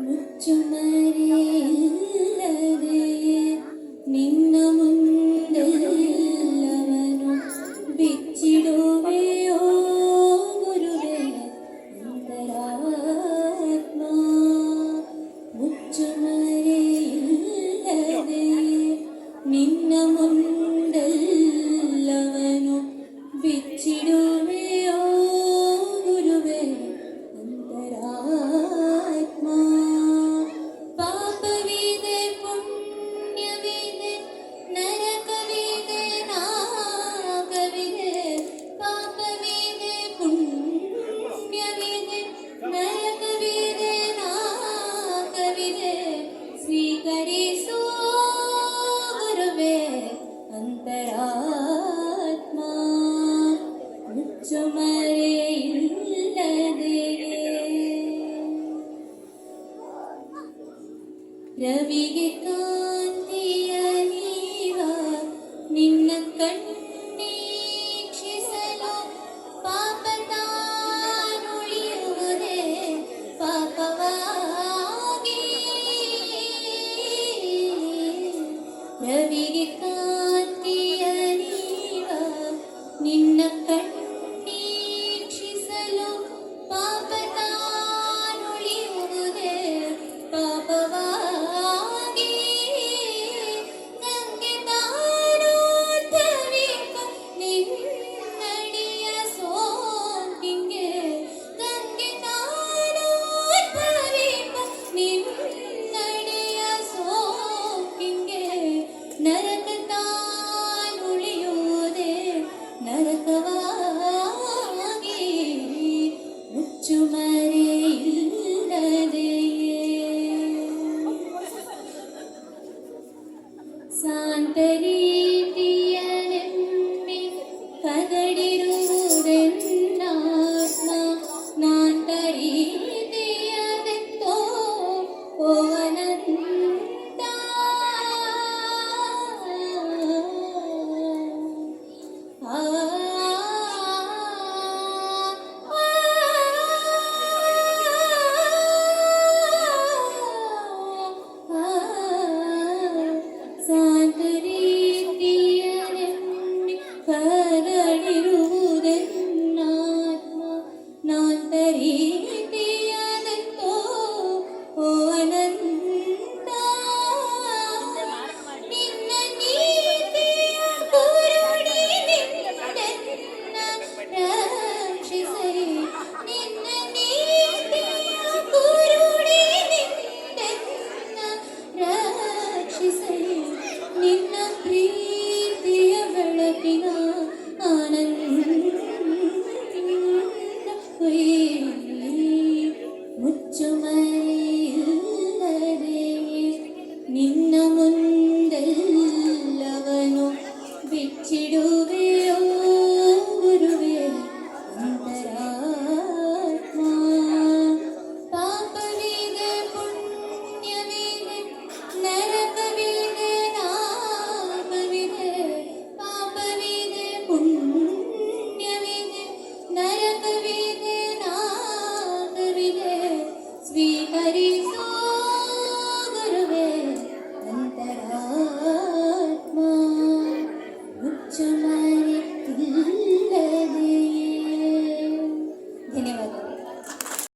ಮುಚ್ಚುಮರೆಯಿಲ್ಲದೆ ನಿನ್ನ ಮುಂದೆಲ್ಲವನು ಬಿಚ್ಚಿಡುವೆಯೋ ಗುರುವೇ ಅಂತರಾತ್ಮ. ಮುಚ್ಚುಮರೆಯಿಲ್ಲದೆ ನಿನ್ನ ಮುಂದೆಲ್ಲವನು ಬಿಚ್ಚಿಡುವೆಯೋ ಗುರುವೇ ಅಂತರಾತ್ಮ. ಪಾಪವಿದೆ ಪುಣ್ಯವಿದೆ ನರಕವಿದೆ ನಾಗವಿದೆ. ಪಾಪವಿದೆ ಪುಣ್ಯವಿದೆ ನರಕವಿದೆ ನಾಗವಿದೆ. ಸ್ವೀಕರಿಸು ಗುರುವೇ ಅಂತರಾತ್ಮ. ಮುಚ್ಚುಮರೆಯಿಲ್ಲದೆ ರವಿಗೆ ಕಾಂತಿಯ ನೀವ ನಿನ್ನ ಕಣ್ಣೀಕ್ಷಿಸಲು ಪಾಪ ತಾನುಳಿಯುವುದೇ ಪಾಪವಾಗಿ. ರವಿಗೆ ಕಾಂತಿಯ ನೀವ ನಿನ್ನ ಕಣ್ಣೀಕ್ಷಿಸಲು ಪಾಪ ತಾನುಳಿಯುವುದೇ ಪಾಪವಾಗಿ. ಗಂಗೆ ತಾನು ಧರಿಪ ನಿನ್ನಡಿಯ ಸೋಂಕಿಗೆ. ಗಂಗೆ ತಾನು ಧರಿಪ ನಿನ್ನಡಿಯ ಸೋಂಕಿಗೆ. ನರಕ ತಾನುಳಿಯುವುದೇ ನರಕವಾಗಿ. ಮುಚ್ಚುಮರೆಯಿಲ್ಲದೆಯೇ ಸಾಂತರೀತಿಯ ನೆಮ್ಮಿ ಕದಡಿರುವುದೆನ್ನಾತ್ಮ. ನಾಂತರೀತಿಯದೆತ್ತೋ ಓ ಅನಂತ. ಆ ಸಾಂತರೀತಿಯ ನೆಮ್ಮಿ ಕದಡಿರುವುದೆನ್ನಾತ್ಮ. ನಾಂತರೀತಿಯದೆತ್ತೋ ಓ ಅನಂತ. ನಿನ್ನ ನೀತಿಯ ಕುರುಡಿ ನಿನ್ನೆನ್ನ ರಕ್ಷಿಸೈ. ನಿನ್ನ ನೀತಿಯ ಕುರುಡಿ ನಿನ್ನೆನ್ನ ರಕ್ಷಿಸೈ. ನಿನ್ನ ಪ್ರೀತಿಯ ಬೆಳಕಿನ ಆನಂದ ಮುಚ್ಚುಮರೆಯಿಲ್ಲದೆ ನಿನ್ನ ಮುಂದೆಲ್ಲವನು ಬಿಚ್ಚಿಡುವೆಯೋ ಗುರುವೇ ಅಂತರಾತ್ಮ. ಪಾಪವಿದೆ ಪುಣ್ಯವಿದೆ ನರಕವಿದೆ ನಾಗವಿದೆ. ಪಾಪವಿದೆ ಪುಣ್ಯವಿದೆ ನರಕವಿದೆ ನಾಗವಿದೆ. ಸ್ವೀಕರಿಸೋ ಗುರುವೇ ಅಂತರಾತ್ಮ. ಮುಚ್ಚುಮರೆಯಿಲ್ಲದೆಯೇ. ಧನ್ಯವಾದಗಳು.